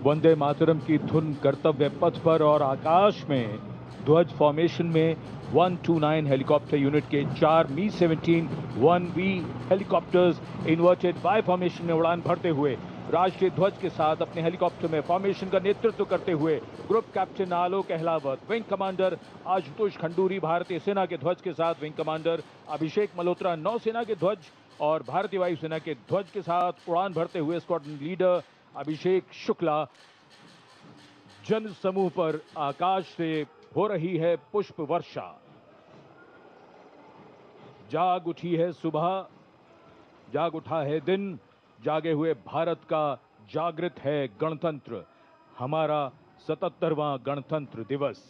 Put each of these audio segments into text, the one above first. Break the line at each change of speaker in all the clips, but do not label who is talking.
वंदे मातरम की धुन कर्तव्य पथ पर और आकाश में ध्वज फॉर्मेशन में 129 हेलीकॉप्टर यूनिट के 4 मी-17 1V helicopters inverted Y formation में उड़ान भरते हुए राष्ट्रीय ध्वज के साथ अपने हेलीकॉप्टर में फॉर्मेशन का नेतृत्व करते हुए ग्रुप कैप्टन आलोक अहलावत, विंग कमांडर आशुतोष खंडूरी भारतीय सेना के ध्वज के साथ, विंग कमांडर अभिषेक मल्होत्रा नौसेना के ध्वज और भारतीय वायुसेना के ध्वज के साथ उड़ान भरते हुए स्क्वाड्रन लीडर अभिषेक शुक्ला जन समूह पर आकाश से हो रही है पुष्प वर्षा। जाग उठी है सुबह, जाग उठा है दिन, जागे हुए भारत का जागृत है गणतंत्र, हमारा 77वां गणतंत्र दिवस।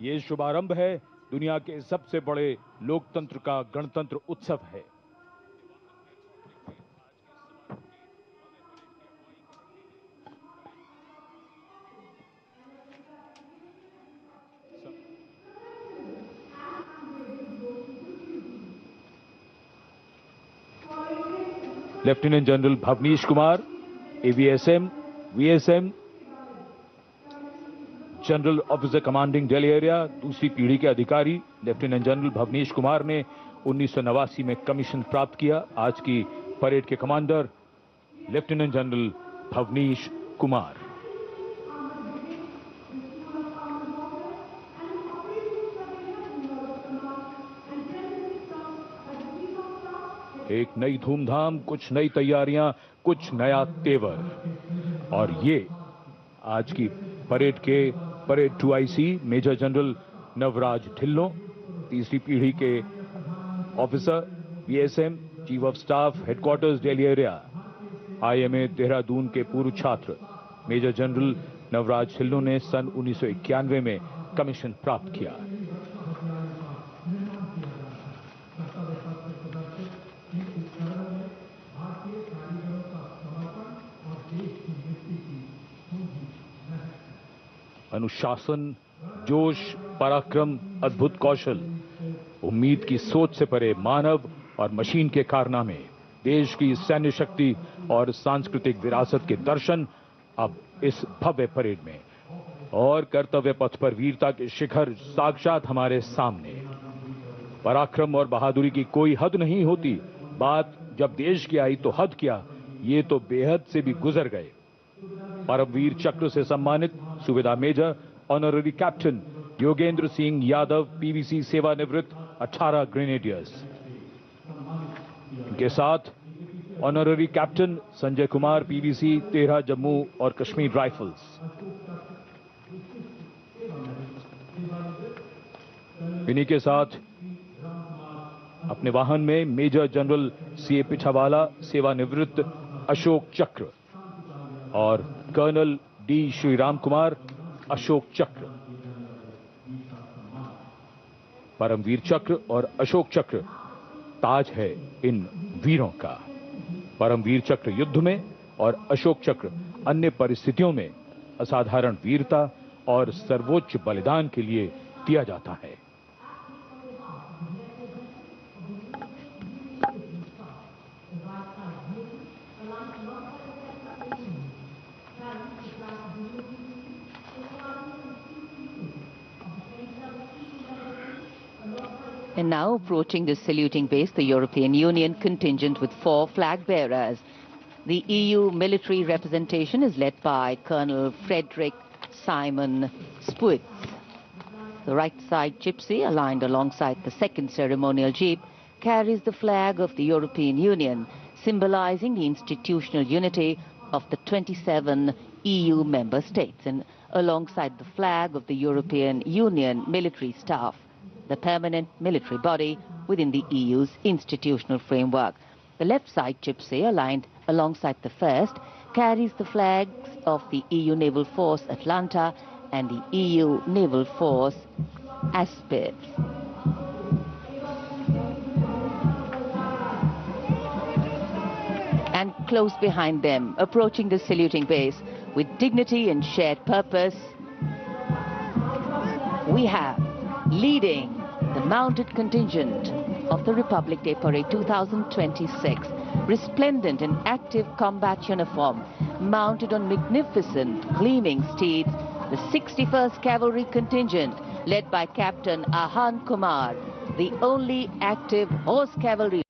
ये शुभारंभ है दुनिया के सबसे बड़े लोकतंत्र का गणतंत्र उत्सव है। Lieutenant general Bhavnish Kumar, AVSM, VSM, general officer commanding Delhi area, दूसरी पीढ़ी के अधिकारी लेफ्टिनेंट जनरल भवनीश कुमार ने 1989 में कमीशन प्राप्त किया। आज की परेड के commander lieutenant general Bhavnish Kumar. एक नई धूमधाम, कुछ नई तैयारियां, कुछ नया तेवर। और ये आज की परेड के parade 2IC major general Navraj Dhillon, तीसरी पीढ़ी के officer VSM, chief of staff headquarters Delhi area, IMA Dehradun के पूर्व छात्र मेजर जनरल नवराज ढिल्लों ने सन 1991 में कमीशन प्राप्त किया। अनुशासन, जोश, पराक्रम, अद्भुत कौशल, उम्मीद की सोच से परे मानव और मशीन के कारनामे, देश की सैन्य शक्ति और सांस्कृतिक विरासत के दर्शन अब इस भव्य परेड में। और कर्तव्य पथ पर वीरता के शिखर साक्षात हमारे सामने। पराक्रम और बहादुरी की कोई हद नहीं होती। बात जब देश की आई तो हद क्या, ये तो बेहद से भी गुजर गए। परमवीर चक्र से सम्मानित सूबेदार major honorary captain Yogendra Singh Yadav, PVC सेवानिवृत्त, 18 ग्रेनेडियर्स। इनके साथ honorary captain Sanjay Kumar, PVC, 13 Jammu और कश्मीर राइफल्स। इन्हीं के साथ अपने वाहन में मेजर जनरल CA पिछावाला, सेवानिवृत्त, अशोक चक्र और कर्नल D श्रीराम कुमार, अशोक चक्र। परमवीर चक्र और अशोक चक्र ताज है इन वीरों का। परमवीर चक्र युद्ध में और अशोक चक्र अन्य परिस्थितियों में असाधारण वीरता और सर्वोच्च बलिदान के लिए दिया जाता है।
And now approaching the saluting base, the European Union contingent with 4 flag bearers. The EU military representation is led by Colonel Frederick Simon Spuitz. The right side gypsy, aligned alongside the second ceremonial jeep, carries the flag of the European Union, symbolizing the institutional unity of the 27 EU member states, and alongside the flag of the European Union military staff, the permanent military body within the EU's institutional framework. The left side gypsy, aligned alongside the first, carries the flags of the EU Naval Force Atlanta and the EU Naval Force Aspid. And close behind them, approaching the saluting base with dignity and shared purpose, we have leading the mounted contingent of the Republic Day Parade 2026, resplendent in active combat uniform, mounted on magnificent gleaming steeds, the 61st Cavalry Contingent, led by Captain Ahan Kumar, the only active horse cavalry.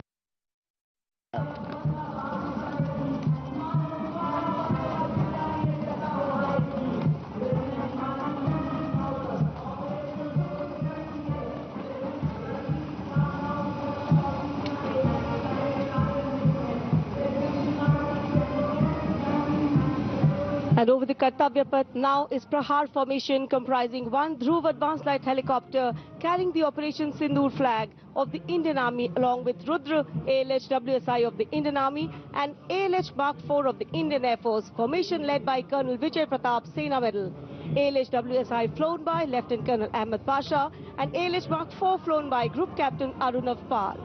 And over the Kartavya Path now is Prahar formation comprising one Dhruv advanced light helicopter carrying the Operation Sindoor flag of the Indian Army along with Rudra ALH WSI of the Indian Army and ALH Mark IV of the Indian Air Force. Formation led by Colonel Vijay Pratap Sena Medal. ALH WSI flown by Lieutenant Colonel Ahmed Pasha and ALH Mark IV flown by Group Captain Arunav Pal.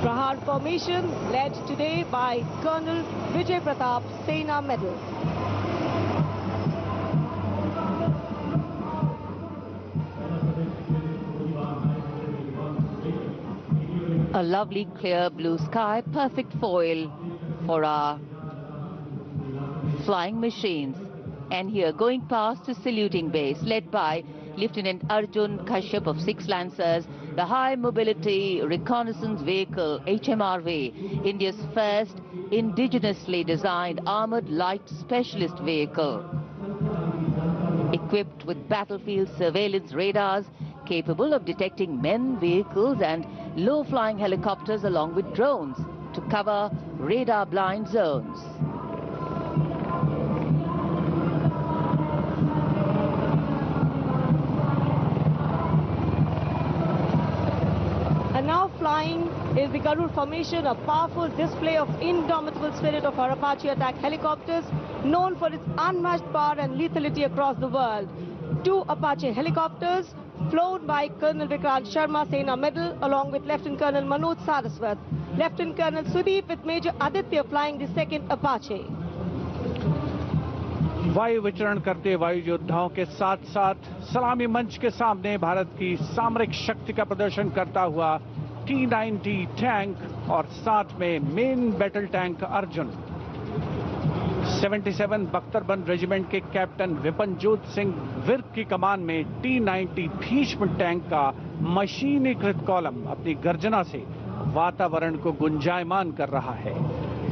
Prahar formation led today by Colonel Vijay Pratap Sena Medal.
A lovely clear blue sky, perfect foil for our flying machines. And here going past the saluting base led by Lieutenant Arjun Kashyap of 6 Lancers, the High Mobility Reconnaissance Vehicle, HMRV, India's first indigenously designed armored light specialist vehicle. Equipped with battlefield surveillance radars, capable of detecting men, vehicles and low-flying helicopters along with drones to cover radar-blind zones.
And now flying is the Garud formation, a powerful display of indomitable spirit of our Apache attack helicopters, known for its unmatched power and lethality across the world. 2 Apache helicopters flown by Colonel Vikrant Sharma Sena Medal along with Lieutenant Colonel Manoj Saraswat. Lieutenant Colonel Sudeep with Major Aditya flying the 2nd Apache.
वायु विचरण करते वायु योद्धाओं के साथ साथ सलामी मंच के सामने भारत की सामरिक शक्ति का प्रदर्शन करता हुआ T-90 टैंक और साथ में मेन बैटल टैंक अर्जुन। 77 बख्तरबंद रेजिमेंट के कैप्टन विपनजोत सिंह विर्क की कमान में T-90 भीष्म टैंक का मशीनीकृत कॉलम अपनी गर्जना से वातावरण को गुंजायमान कर रहा है।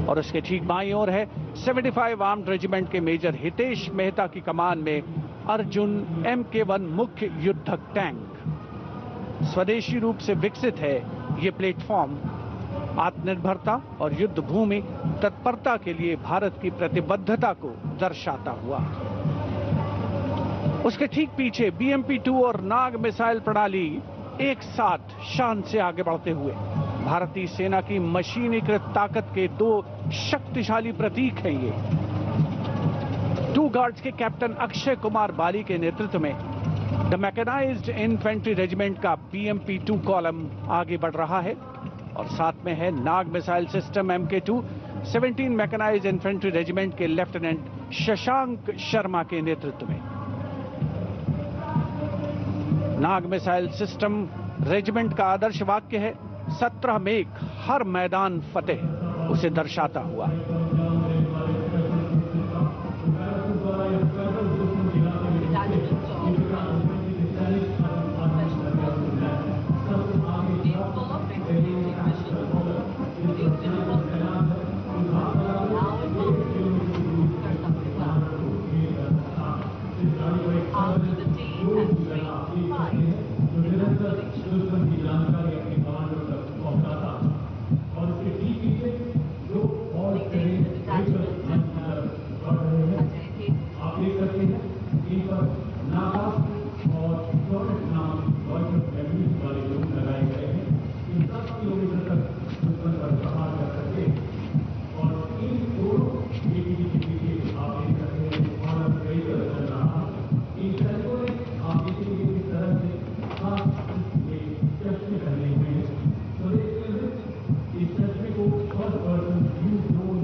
और उसके ठीक बाईं ओर है 75 आर्म्ड रेजिमेंट के मेजर हितेश मेहता की कमान में अर्जुन MK1 मुख्य युद्धक टैंक। स्वदेशी रूप से विकसित है ये प्लेटफॉर्म आत्मनिर्भरता और युद्ध भूमि तत्परता के लिए भारत की प्रतिबद्धता को दर्शाता हुआ। उसके ठीक पीछे BMP-2 और नाग मिसाइल प्रणाली एक साथ शान से आगे बढ़ते हुए भारतीय सेना की मशीनीकृत ताकत के 2 शक्तिशाली प्रतीक हैं ये। 2 गार्ड्स के कैप्टन अक्षय कुमार बाली के नेतृत्व में द मैकेनाइज्ड इन्फेंट्री रेजिमेंट का BMP-2 कॉलम आगे बढ़ रहा है और साथ में है Nag missile system MK2 17 mechanised infantry regiment के लेफ्टिनेंट शशांक शर्मा के नेतृत्व में। नाग मिसाइल सिस्टम रेजिमेंट का आदर्श वाक्य है 17 मेघ हर मैदान फतेह, उसे दर्शाता हुआ।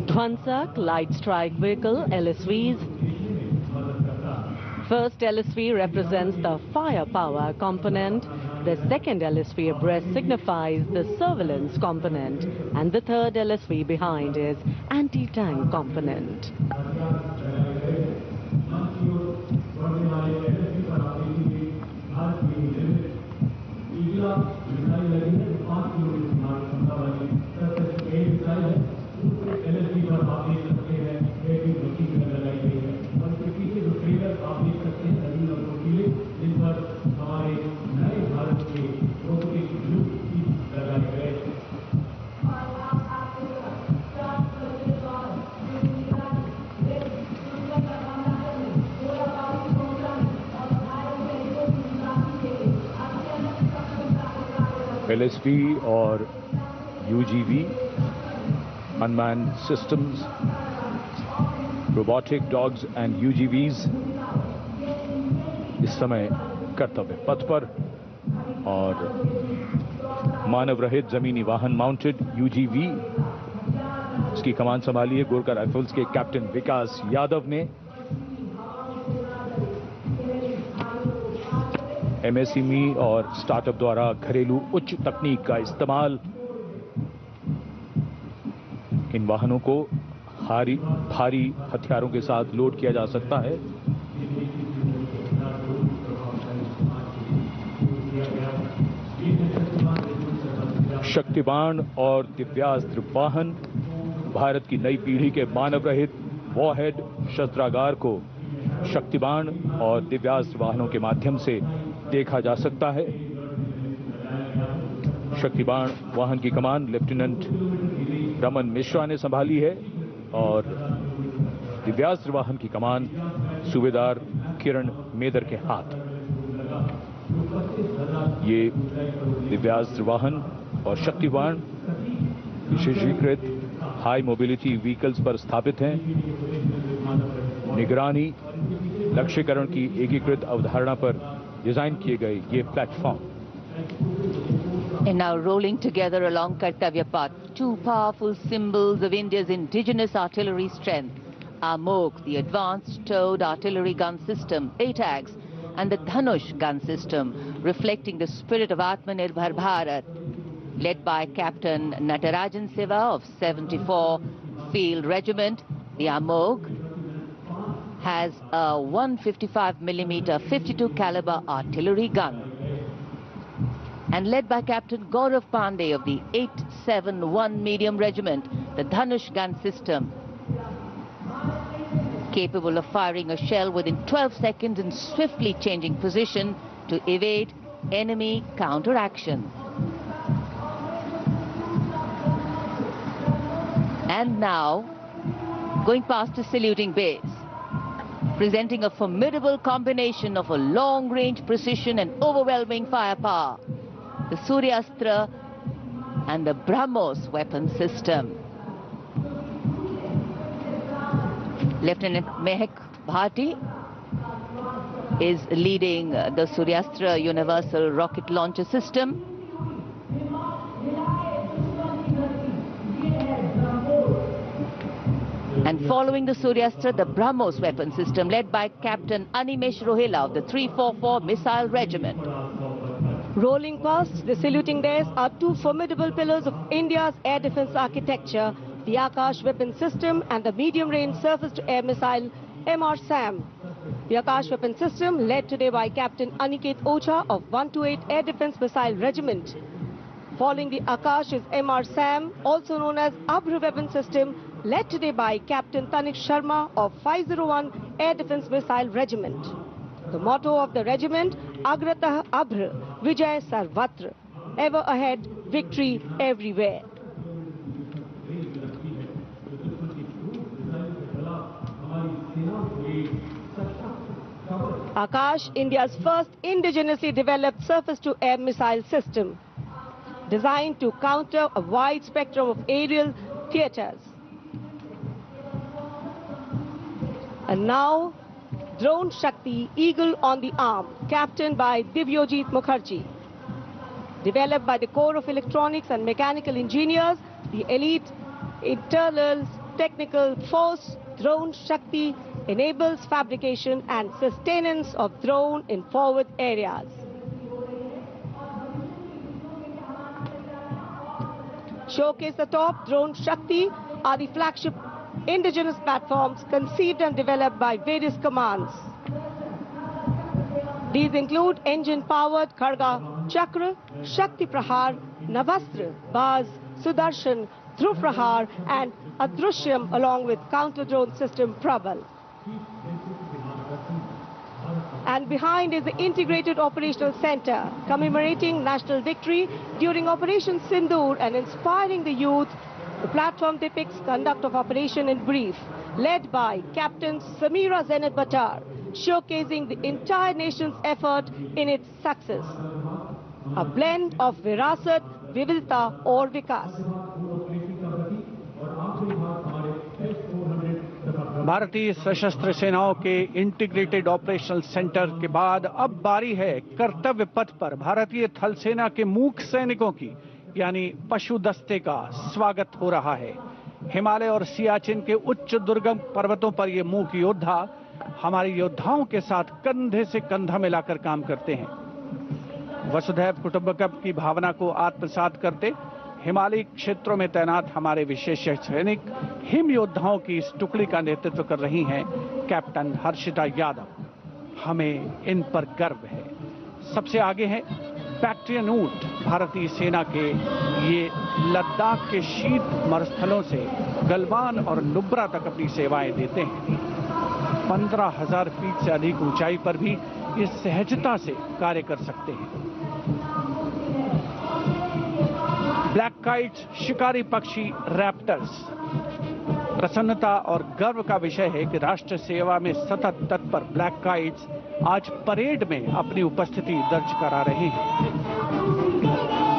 Dwansak Light Strike Vehicle LSVs. First LSV represents the firepower component
The second LSV abreast signifies the surveillance component, and the third LSV behind is anti-tank component.
LSV और UGV, unmanned systems, robotic dogs and UGVs इस समय कर्तव्य पथ पर, और मानव रहित जमीनी वाहन माउंटेड UGV, इसकी कमान संभाली है गोरखा राइफल्स के कैप्टन विकास यादव ने। MSME और स्टार्टअप द्वारा घरेलू उच्च तकनीक का इस्तेमाल इन वाहनों को भारी हथियारों के साथ लोड किया जा सकता है। शक्तिबाण और दिव्यास्त्र वाहन, भारत की नई पीढ़ी के मानव रहित वॉरहेड शस्त्रागार को शक्तिबाण और दिव्यास्त्र वाहनों के माध्यम से देखा जा सकता है। शक्तिबाण वाहन की कमान लेफ्टिनेंट रमन मिश्रा ने संभाली है और दिव्यास्त्र वाहन की कमान सूबेदार किरण मेदर के हाथ। ये दिव्यास्त्र वाहन और शक्तिबाण विशेषीकृत हाई मोबिलिटी व्हीकल्स पर स्थापित हैं। निगरानी लक्ष्यकरण की एकीकृत अवधारणा पर डिजाइन किए गए ये platform.
And now rolling together along Kartavya Path, two powerful symbols of India's indigenous artillery strength, AMOG, the Advanced Towed Artillery Gun System, ATAGS, and the Dhanush gun system, reflecting the spirit of Atmanirbhar Bharat, led by Captain Natarajan Siva of 74 Field Regiment. The AMOG has a 155mm 52 caliber artillery gun, and led by Captain Gaurav Pandey of the 871 Medium Regiment, the Dhanush gun system, capable of firing a shell within 12 seconds and swiftly changing position to evade enemy counteraction. And now, going past the saluting base, presenting a formidable combination of a long-range precision and overwhelming firepower, the Suryastra and the BrahMos weapon system. Lieutenant Mehak Bhati is leading the Suryastra Universal Rocket Launcher System. And following the Suryastra, the BrahMos weapon system, led by Captain Animesh Rohila of the 344 Missile Regiment.
Rolling past the saluting days are two formidable pillars of India's air defense architecture, the Akash weapon system and the medium-range surface-to-air missile MRSAM. The Akash weapon system, led today by Captain Aniket Ocha of 128 Air Defense Missile Regiment. Following the Akash is MRSAM, also known as Abhr weapon system, led today by Captain Tanik Sharma of 501 Air Defense Missile Regiment. The motto of the regiment, Agratah Abhr, Vijay Sarvatra, ever ahead, victory everywhere. Akash, India's first indigenously developed surface-to-air missile system, designed to counter a wide spectrum of aerial theaters. And now, Drone Shakti, Eagle on the Arm, captained by Divyojit Mukherjee. Developed by the Corps of Electronics and Mechanical Engineers, the elite internal technical force, Drone Shakti, enables fabrication and sustenance of drone in forward areas. showcase the top. Drone Shakti are the flagship indigenous platforms conceived and developed by various commands. These include engine-powered Kharga Chakra, Shakti Prahar, Navastra, Baz, Sudarshan, Dhruv Prahar and Adrushyam along with counter-drone system Prabal. And behind is the Integrated Operational Center, commemorating national victory during Operation Sindoor and inspiring the youth. The platform depicts conduct of operation in brief, led by Captain Samira Zenat Batar, showcasing the entire nation's effort in its success. A blend of Virasat, Vividta or Vikas.
भारतीय सशस्त्र सेनाओं के integrated operational centre के बाद अब बारी है कर्तव्य पथ पर भारतीय थल सेना के मूक सैनिकों की, यानी पशु दस्ते का स्वागत हो रहा है। हिमालय और सियाचिन के उच्च दुर्गम पर्वतों पर ये मूक योद्धा हमारे योद्धाओं के साथ कंधे से कंधा मिलाकर काम करते हैं। वसुधैव कुटुंबकम की भावना को आत्मसात करते हिमालयी क्षेत्रों में तैनात हमारे विशेष सैनिक हिम योद्धाओं की इस टुकड़ी का नेतृत्व कर रही हैं कैप्टन हर्षिता यादव। हमें इन पर गर्व है। सबसे आगे है बैक्ट्रियन ऊंट, भारतीय सेना के ये लद्दाख के शीत मरुस्थलों से गलवान और नुब्रा तक अपनी सेवाएं देते हैं। 15,000 फीट से अधिक ऊंचाई पर भी ये सहजता से कार्य कर सकते हैं। ब्लैक काइट्स, शिकारी पक्षी रैप्टर्स। प्रसन्नता और गर्व का विषय है कि राष्ट्र सेवा में सतत तत्पर ब्लैक काइट्स आज परेड में अपनी उपस्थिति दर्ज करा रहे हैं।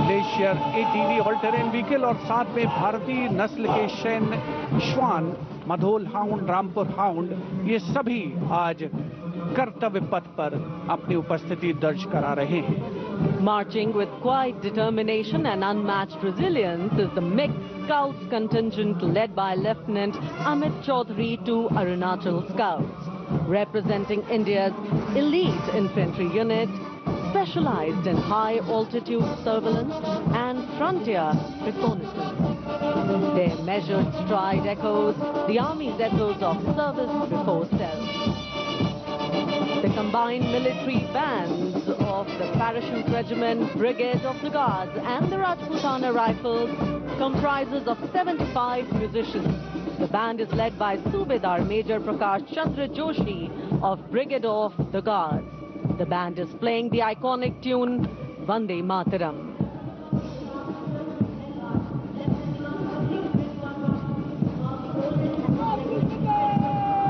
Glacier, ATV, all terrain vehicle और साथ में भारतीय नस्ल के सैन्य श्वान, मधोल हाउंड, रामपुर हाउंड, ये सभी आज कर्तव्य पथ पर अपनी उपस्थिति दर्ज करा रहे हैं।
Marching with quiet determination and unmatched resilience is the mixed Scouts contingent led by Lieutenant Amit Chaudhary to Arunachal Scouts, representing India's elite infantry unit, specialized in high altitude surveillance and frontier reconnaissance. Their measured stride echoes the Army's ethos of service before self. The combined military bands of the Parachute Regiment, Brigade of the Guards and the Rajputana Rifles comprises of 75 musicians. The band is led by Subedar Major Prakash Chandra Joshi of Brigade of the Guards. The band is playing the iconic tune Vande Mataram.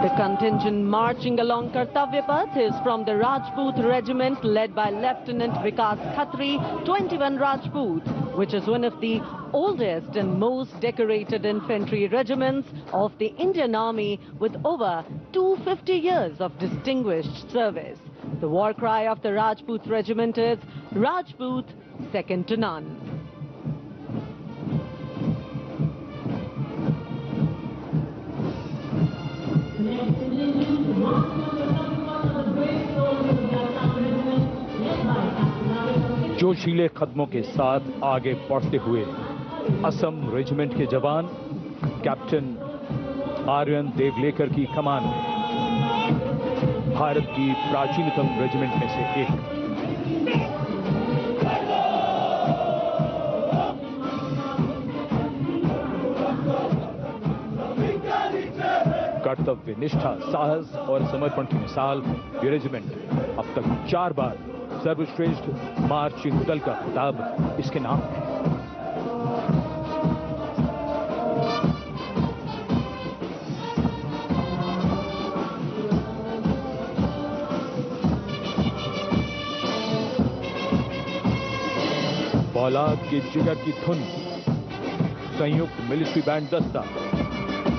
The contingent marching along Kartavya Path is from the Rajput Regiment led by Lieutenant Vikas Khatri, 21 Rajput, which is one of the oldest and most decorated infantry regiments of the Indian Army with over 250 years of distinguished service. The war cry of the Rajput Regiment is Rajput second to none.
जोशीले कदमों के साथ आगे बढ़ते हुए Assam regiment के जवान captain Aryan Devlekar की कमान में, भारत की प्राचीनतम रेजिमेंट में से एक। कर्तव्य निष्ठा, साहस और समर्पण की मिसाल ये रेजिमेंट अब तक 4 बार सर्वश्रेष्ठ मार्चिंग दल का खिताब इसके नाम है। फौलाद के जिगर की धुन, संयुक्त मिलिट्री बैंड दस्ता,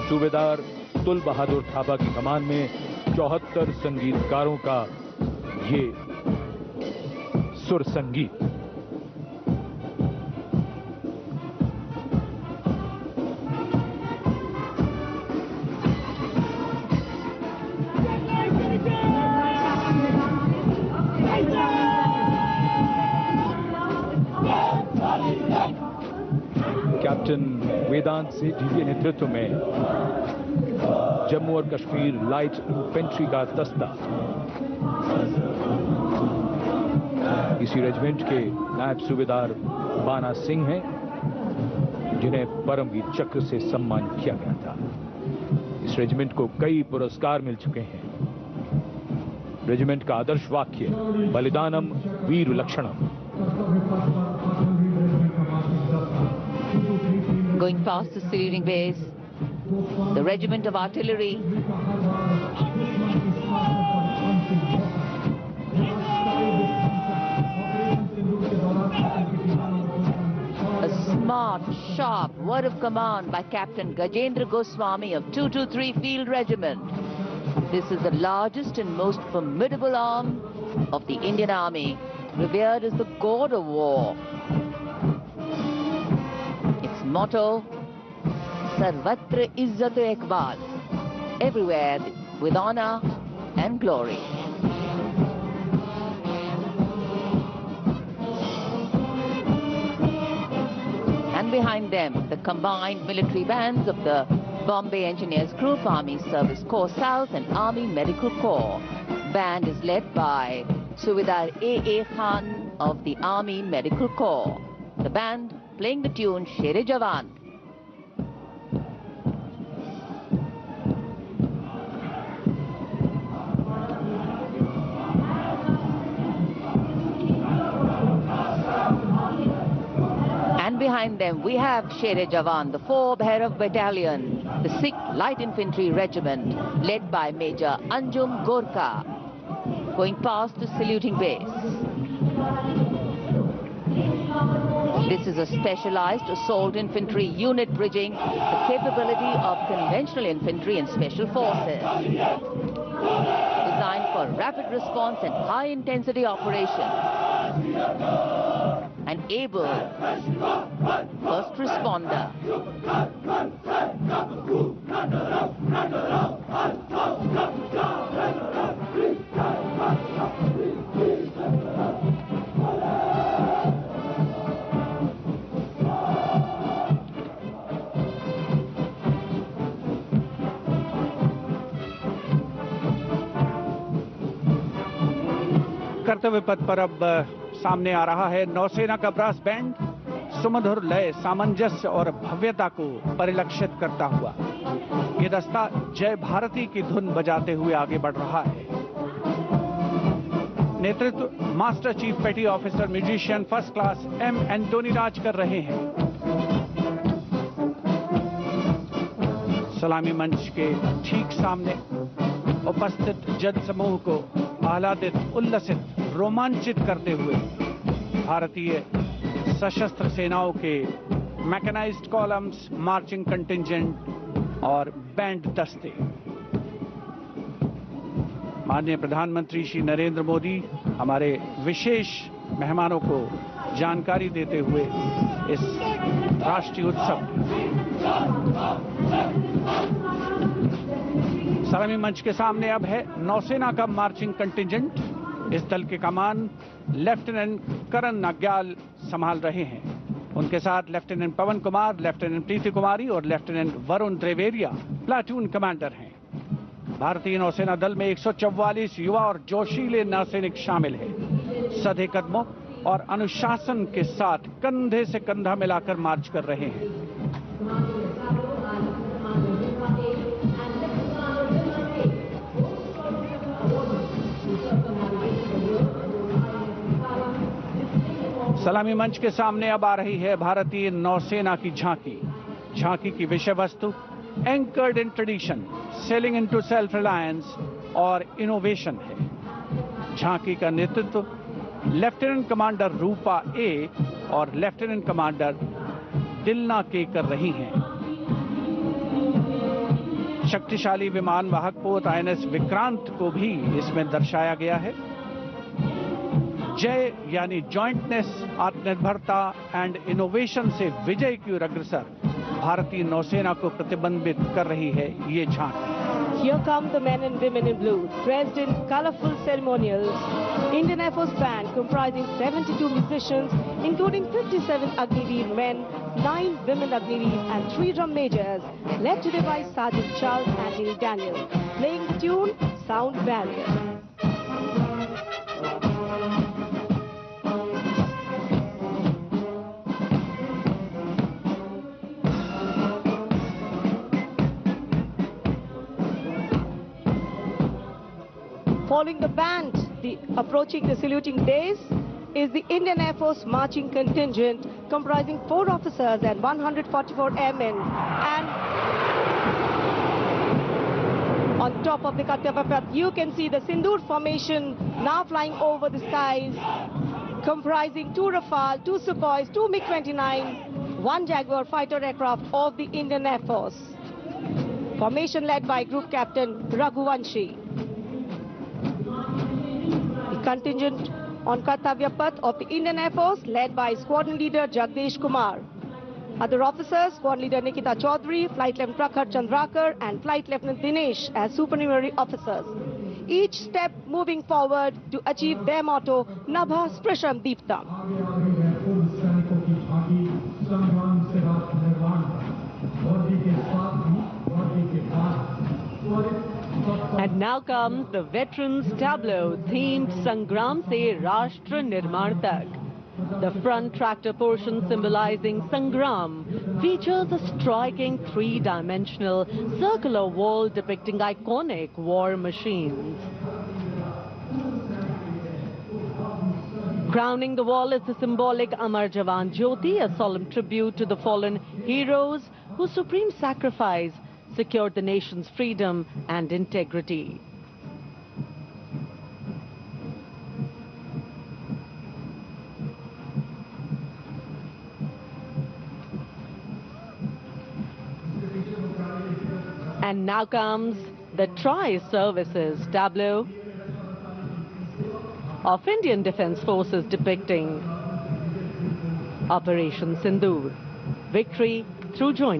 सूबेदार तुल बहादुर थापा की कमान में 74 संगीतकारों का ये सुर संगीत। कैप्टन वेदांत सेठी के नेतृत्व में जम्मू और कश्मीर लाइट इन्फेंट्री का दस्ता इसी रेजिमेंट के नायब सूबेदार बाना सिंह हैं, जिन्हें परमवीर चक्र से सम्मानित किया गया था। इस रेजिमेंट को कई पुरस्कार मिल चुके हैं। रेजिमेंट का आदर्श वाक्य बलिदानम वीर लक्षणम।
Going past the saluting base, the regiment of artillery. A smart, sharp word of command by Captain Gajendra Goswami of 223 Field Regiment. This is the largest and most formidable arm of the Indian Army, revered as the god of war. Its motto, Sarvatra Izzat Iqbal, everywhere with honor and glory. And behind them, the combined military bands of the Bombay Engineers Group, Army Service Corps South and Army Medical Corps. Band is led by Subedar A.A. Khan of the Army Medical Corps. The band playing the tune Sher-e Jawan. And behind them we have Sher-e Jawan, the 4 Bhairav Battalion, the 6th Light Infantry Regiment, led by Major Anjum Gorkha, going past the saluting base. This is a specialized assault infantry unit bridging the capability of conventional infantry and special forces. Designed for rapid response and high intensity operations. An able first responder.
कर्तव्य पथ पर अब सामने आ रहा है नौसेना का brass band, सुमधुर लय, सामंजस्य और भव्यता को परिलक्षित करता हुआ ये दस्ता जय भारती की धुन बजाते हुए आगे बढ़ रहा है। नेतृत्व master chief petty officer musician first class M Antony Raj कर रहे हैं। सलामी मंच के ठीक सामने उपस्थित जनसमूह को आह्लादित, उल्लसित, रोमांचित करते हुए भारतीय सशस्त्र सेनाओं के मैकेनाइज्ड कॉलम्स, मार्चिंग कंटिंजेंट और बैंड दस्ते। माननीय प्रधानमंत्री श्री नरेंद्र मोदी हमारे विशेष मेहमानों को जानकारी देते हुए इस राष्ट्रीय उत्सव सलामी मंच के सामने अब है नौसेना का मार्चिंग कंटिंजेंट। इस दल के कमान लेफ्टिनेंट करण नाग्याल संभाल रहे हैं। उनके साथ लेफ्टिनेंट पवन कुमार, लेफ्टिनेंट प्रीति कुमारी और लेफ्टिनेंट वरुण द्रेवेरिया प्लाटून कमांडर हैं। भारतीय नौसेना दल में 144 युवा और जोशीले नौसैनिक शामिल हैं। सधे कदमों और अनुशासन के साथ कंधे से कंधा मिलाकर मार्च कर रहे हैं। सलामी मंच के सामने अब आ रही है भारतीय नौसेना की झांकी। झांकी की विषय वस्तु anchored in tradition, sailing into self reliance और इनोवेशन है। झांकी का नेतृत्व लेफ्टिनेंट कमांडर रूपा ए और लेफ्टिनेंट कमांडर दिलना के कर रही हैं। शक्तिशाली विमान वाहक पोत आईएनएस विक्रांत को भी इसमें दर्शाया गया है। जय यानी जॉइंटनेस, आत्मनिर्भरता एंड इनोवेशन से विजय की ओर अग्रसर भारतीय नौसेना को प्रतिबिंबित कर रही है ये झांकी।
Here come the men and women in blue, dressed in colorful ceremonials. Indian Air Force Band comprising 72 musicians, including 57 Agniveer men, 9 women Agniveers and 3 drum majors, led today by Sergeant Charles Anthony Daniel, playing the tune Sound Barrier. Following the band, approaching the saluting days, is the Indian Air Force marching contingent comprising 4 officers and 144 airmen. And on top of the Kartavya Path, you can see the Sindoor formation now flying over the skies, comprising 2 Rafale, 2 Sukhois, 2 MiG-29, 1 Jaguar fighter aircraft of the Indian Air Force. Formation led by Group Captain Raghuvanshi. The contingent on Kartavya Path of the Indian Air Force led by Squadron Leader Jagdish Kumar. Other officers, Squadron Leader Nikita Chaudhary, Flight Lieutenant Prakhar Chandrakar and Flight Lieutenant Dinesh as supernumerary officers. Each step moving forward to achieve their motto, Nabha Sprisham Deeptam.
And now comes the Veterans Tableau themed Sangram Se Rashtra Nirman Tak. The front tractor portion symbolizing Sangram features a striking 3-dimensional circular wall depicting iconic war machines. Crowning the wall is the symbolic Amar Jawan Jyoti, a solemn tribute to the fallen heroes whose supreme sacrifice secured the nation's freedom and integrity. And now comes the Tri-Services tableau of Indian Defence Forces depicting Operation Sindoor, victory through joint